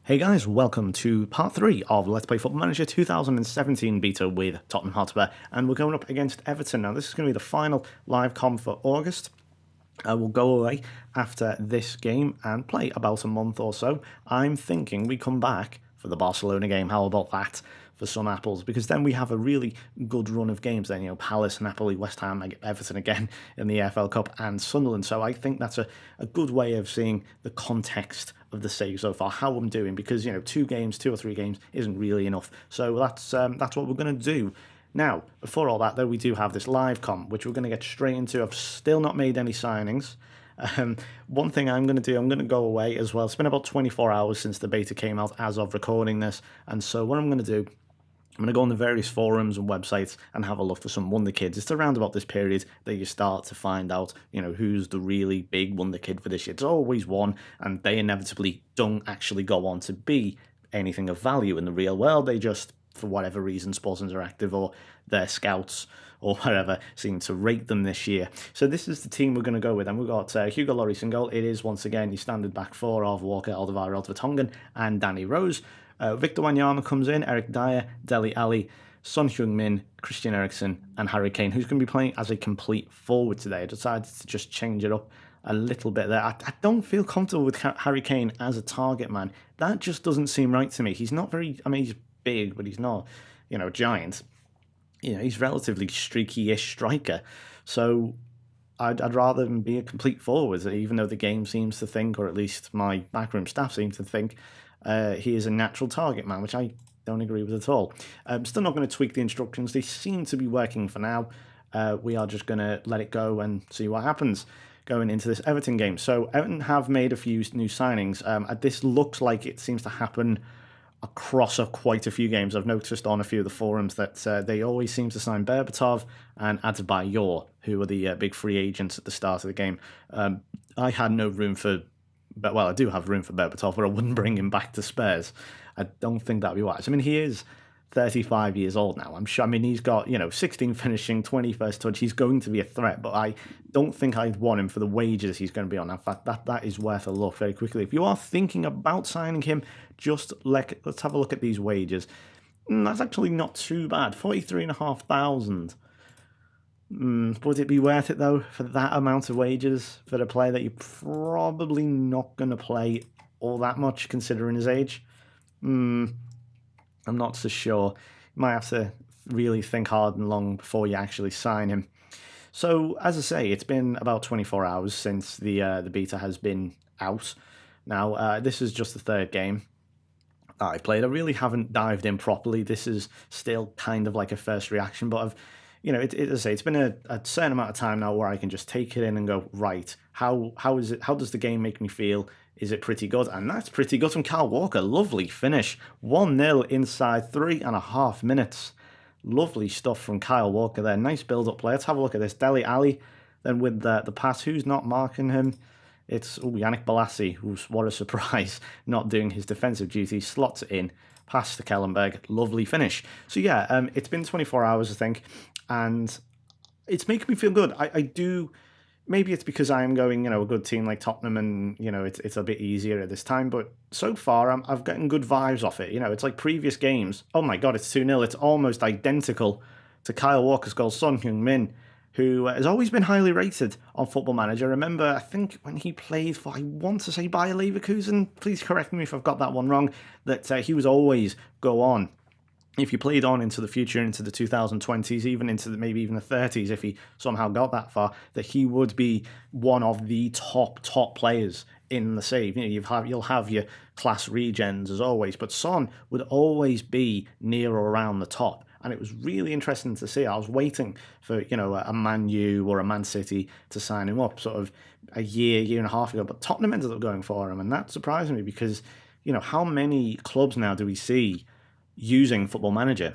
Hey guys, welcome to part 3 of Let's Play Football Manager 2017 beta with Tottenham Hotspur, and we're going up against Everton. Now this is going to be the final live com for August. We'll go away after this game and play about a month or so. I'm thinking we come back for the Barcelona game. How about that for some apples? Because then we have a really good run of games then, Palace, Napoli, West Ham, Everton again in the EFL Cup, and Sunderland. So I think that's a good way of seeing the context of the save so far, how I'm doing, because, 2 or 3 games isn't really enough. So that's what we're going to do. Now, before all that, though, we do have this live com, which we're going to get straight into. I've still not made any signings. One thing I'm going to do, I'm going to go away as well. It's been about 24 hours since the beta came out as of recording this. And so what I'm going to do, I'm going to go on the various forums and websites and have a look for some wonder kids. It's around about this period that you start to find out, who's the really big wonder kid for this year. It's always one, and they inevitably don't actually go on to be anything of value in the real world. They just, for whatever reason, Sports Interactive or their scouts or whatever seem to rate them this year. So this is the team we're going to go with. And we've got Hugo Lloris in goal. It is, once again, your standard back four of Walker, Alderweireld, Vertonghen, and Danny Rose. Victor Wanyama comes in, Eric Dyer, Dele Alli, Son Heung-min, Christian Eriksen, and Harry Kane, who's going to be playing as a complete forward today. I decided to just change it up a little bit there. I don't feel comfortable with Harry Kane as a target man. That just doesn't seem right to me. He's not very, he's big, but he's not, giant. He's relatively streaky-ish striker. So I'd rather him be a complete forward, even though the game seems to think, or at least my backroom staff seem to think, he is a natural target man, which I don't agree with at all. I'm still not going to tweak the instructions. They seem to be working for now. We are just going to let it go and see what happens going into this Everton game. So Everton have made a few new signings. This looks like it seems to happen across quite a few games. I've noticed on a few of the forums that they always seem to sign Berbatov and Adebayor, who are the big free agents at the start of the game. I had no room for... Well, I do have room for Berbatov, but I wouldn't bring him back to Spurs. I don't think that'd be wise. He is 35 years old now. I'm sure. He's got, 16 finishing, 21st touch. He's going to be a threat, but I don't think I'd want him for the wages he's going to be on. In fact, that is worth a look very quickly. If you are thinking about signing him, just let's have a look at these wages. That's actually not too bad. 43,500. Would it be worth it, though, for that amount of wages for a player that you're probably not going to play all that much, considering his age? I'm not so sure. You might have to really think hard and long before you actually sign him. So, as I say, it's been about 24 hours since the beta has been out. Now, this is just the third game that I played. I really haven't dived in properly. This is still kind of like a first reaction, but I've... as I say, it's been a certain amount of time now where I can just take it in and go, right, how is it? How does the game make me feel? Is it pretty good? And that's pretty good from Kyle Walker. Lovely finish. 1-0 inside 3.5 minutes. Lovely stuff from Kyle Walker there. Nice build-up play. Let's have a look at this. Dele Alli then with the pass. Who's not marking him? It's Yannick Bolasie, who's, what a surprise, not doing his defensive duties. Slots it in. Pass to Kellenberg. Lovely finish. So yeah, it's been 24 hours, I think, and it's making me feel good. I do... Maybe it's because I'm going, a good team like Tottenham, and, it's a bit easier at this time. But so far, I've gotten good vibes off it. It's like previous games. Oh my God, it's 2-0. It's almost identical to Kyle Walker's goal. Son Heung-min, who has always been highly rated on Football Manager. Remember, I think when he played for, I want to say Bayer Leverkusen, please correct me if I've got that one wrong, that he was always go on. If you played on into the future, into the 2020s, even into maybe even the 30s, if he somehow got that far, that he would be one of the top players in the save. You'll have your class regens as always, but Son would always be near or around the top. And it was really interesting to see. I was waiting for, a Man U or a Man City to sign him up sort of a year and a half ago, but Tottenham ended up going for him, and that surprised me because, how many clubs now do we see using Football Manager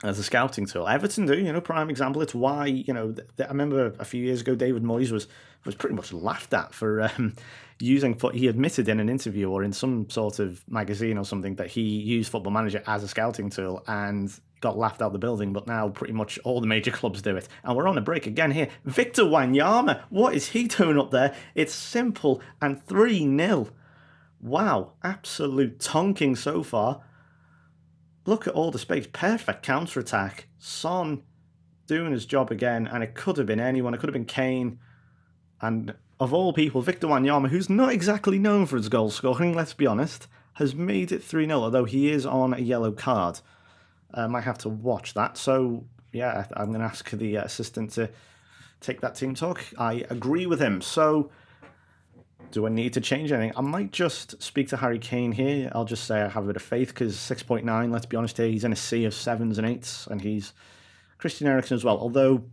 as a scouting tool? Everton do, prime example. It's why, I remember a few years ago, David Moyes was pretty much laughed at for using, he admitted in an interview or in some sort of magazine or something that he used Football Manager as a scouting tool and got laughed out the building, but now pretty much all the major clubs do it. And we're on a break again here. Victor Wanyama, what is he doing up there? It's simple and 3-0. Wow, absolute tonking so far. Look at all the space. Perfect counter-attack. Son doing his job again, and it could have been anyone. It could have been Kane. And of all people, Victor Wanyama, who's not exactly known for his goal scoring, let's be honest, has made it 3-0, although he is on a yellow card. I might have to watch that. So, yeah, I'm going to ask the assistant to take that team talk. I agree with him. So, do I need to change anything? I might just speak to Harry Kane here. I'll just say I have a bit of faith because 6.9, let's be honest here, he's in a sea of 7s and 8s, and he's Christian Eriksen as well, although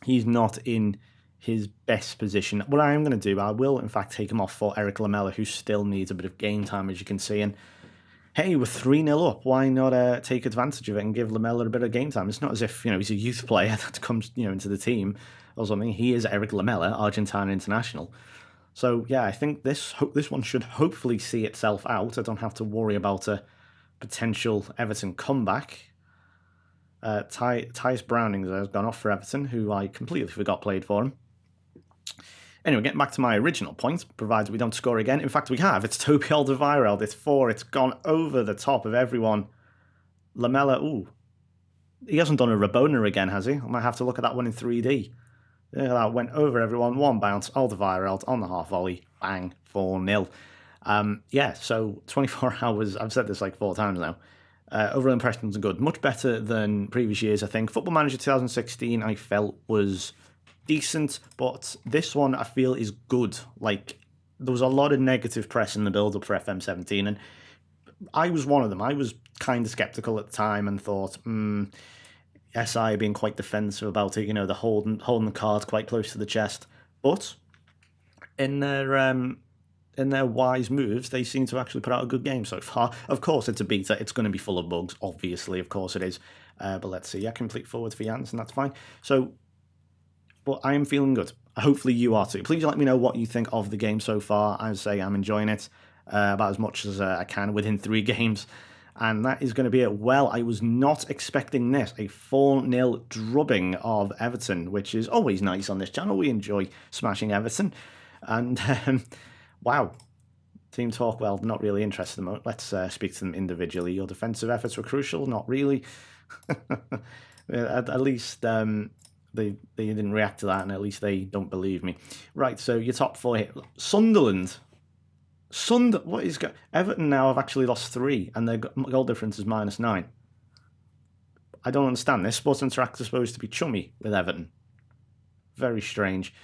he's not in his best position. What I am going to do, I will in fact take him off for Eric Lamela, who still needs a bit of game time, as you can see. And hey, we're 3-0 up. Why not take advantage of it and give Lamela a bit of game time? It's not as if he's a youth player that comes into the team or something. He is Eric Lamela, Argentine international. So yeah, I think this one should hopefully see itself out. I don't have to worry about a potential Everton comeback. Tyus Browning has gone off for Everton, who I completely forgot played for him. Anyway, getting back to my original point, provided we don't score again. In fact, we have. It's Toby Alderweireld. It's 4. It's gone over the top of everyone. Lamela, ooh. He hasn't done a Rabona again, has he? I might have to look at that one in 3D. Yeah, that went over everyone. One bounce. Alderweireld on the half volley. Bang. 4-0. Yeah, so 24 hours. I've said this like 4 times now. Overall impressions are good. Much better than previous years, I think. Football Manager 2016, I felt, was decent, but this one I feel is good. Like, there was a lot of negative press in the build-up for FM17, and I was one of them. I was kind of sceptical at the time and thought, SI being quite defensive about it, the holding the cards quite close to the chest. But in their wise moves, they seem to actually put out a good game so far. Of course, it's a beta. It's going to be full of bugs, obviously. Of course it is. But let's see. Yeah, complete forward for Janssen. That's fine. So, but I am feeling good. Hopefully you are too. Please let me know what you think of the game so far. I would say I'm enjoying it about as much as I can within 3 games. And that is going to be it. Well, I was not expecting this. A 4-0 drubbing of Everton, which is always nice on this channel. We enjoy smashing Everton. And wow. Team talk, well, not really interested in them. Let's speak to them individually. Your defensive efforts were crucial? Not really. At least they didn't react to that, and at least they don't believe me. Right, so your top 4 here. Sunderland. What is Everton now have actually lost 3, and their goal difference is -9. I don't understand this. Sports Interact is supposed to be chummy with Everton. Very strange.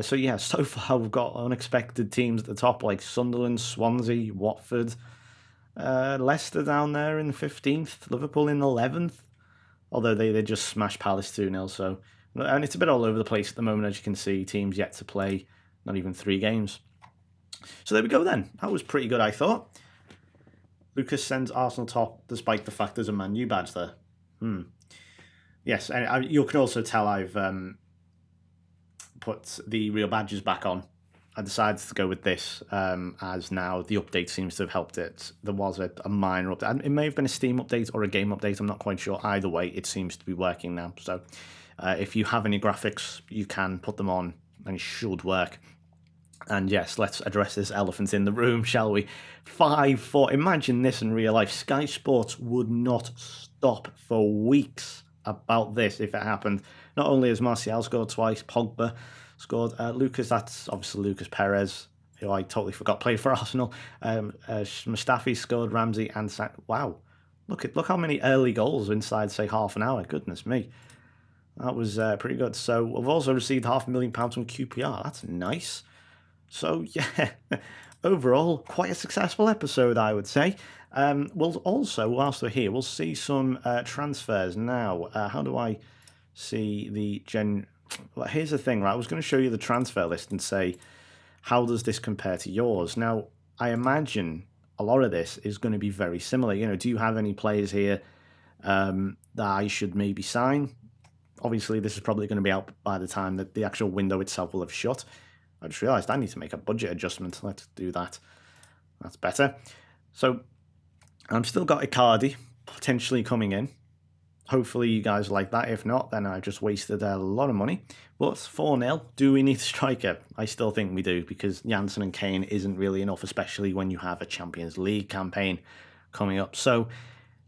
So yeah, so far we've got unexpected teams at the top like Sunderland, Swansea, Watford, Leicester down there in 15th, Liverpool in 11th. Although they just smashed Palace 2-0. So, and it's a bit all over the place at the moment, as you can see. Teams yet to play, not even 3 games. So there we go then. That was pretty good, I thought. Lucas sends Arsenal top despite the fact there's a Man U badge there. Yes, and you can also tell I've put the real badges back on. I decided to go with this as now the update seems to have helped it. There was a minor update. It may have been a Steam update or a game update. I'm not quite sure. Either way, it seems to be working now. So if you have any graphics, you can put them on and it should work. And yes, let's address this elephant in the room, shall we? 5-4. Imagine this in real life. Sky Sports would not stop for weeks about this if it happened. Not only has Martial scored twice, Pogba scored. Lucas, that's obviously Lucas Perez, who I totally forgot played for Arsenal. Mustafi scored, Ramsey and wow, look how many early goals inside, say, half an hour. Goodness me, that was pretty good. So we've also received £500,000 from QPR. That's nice. So yeah, overall quite a successful episode, I would say. We'll also, whilst we're here, we'll see some transfers now. How do I see the Well, here's the thing, right? I was going to show you the transfer list and say, how does this compare to yours? Now, I imagine a lot of this is going to be very similar. Do you have any players here that I should maybe sign? Obviously, this is probably going to be out by the time that the actual window itself will have shut. I just realised I need to make a budget adjustment. Let's do that. That's better. So, I've still got Icardi potentially coming in. Hopefully you guys like that. If not, then I just wasted a lot of money. But 4-0, do we need a striker? I still think we do, because Janssen and Kane isn't really enough, especially when you have a Champions League campaign coming up. So,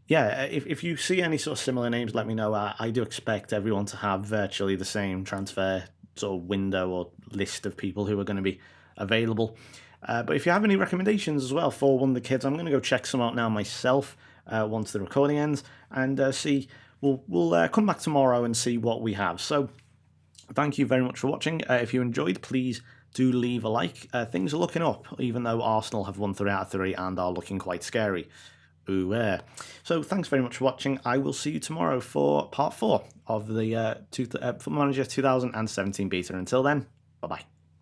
yeah, if you see any sort of similar names, let me know. I do expect everyone to have virtually the same transfer sort of window or list of people who are going to be available. But if you have any recommendations as well for one of the kids, I'm going to go check some out now myself once the recording ends, and see. We'll come back tomorrow and see what we have. So thank you very much for watching. If you enjoyed, please do leave a like. Things are looking up, even though Arsenal have won 3 out of 3 and are looking quite scary. Ooh, yeah. So thanks very much for watching. I will see you tomorrow for part 4 of the Football Manager 2017 beta. Until then, bye-bye.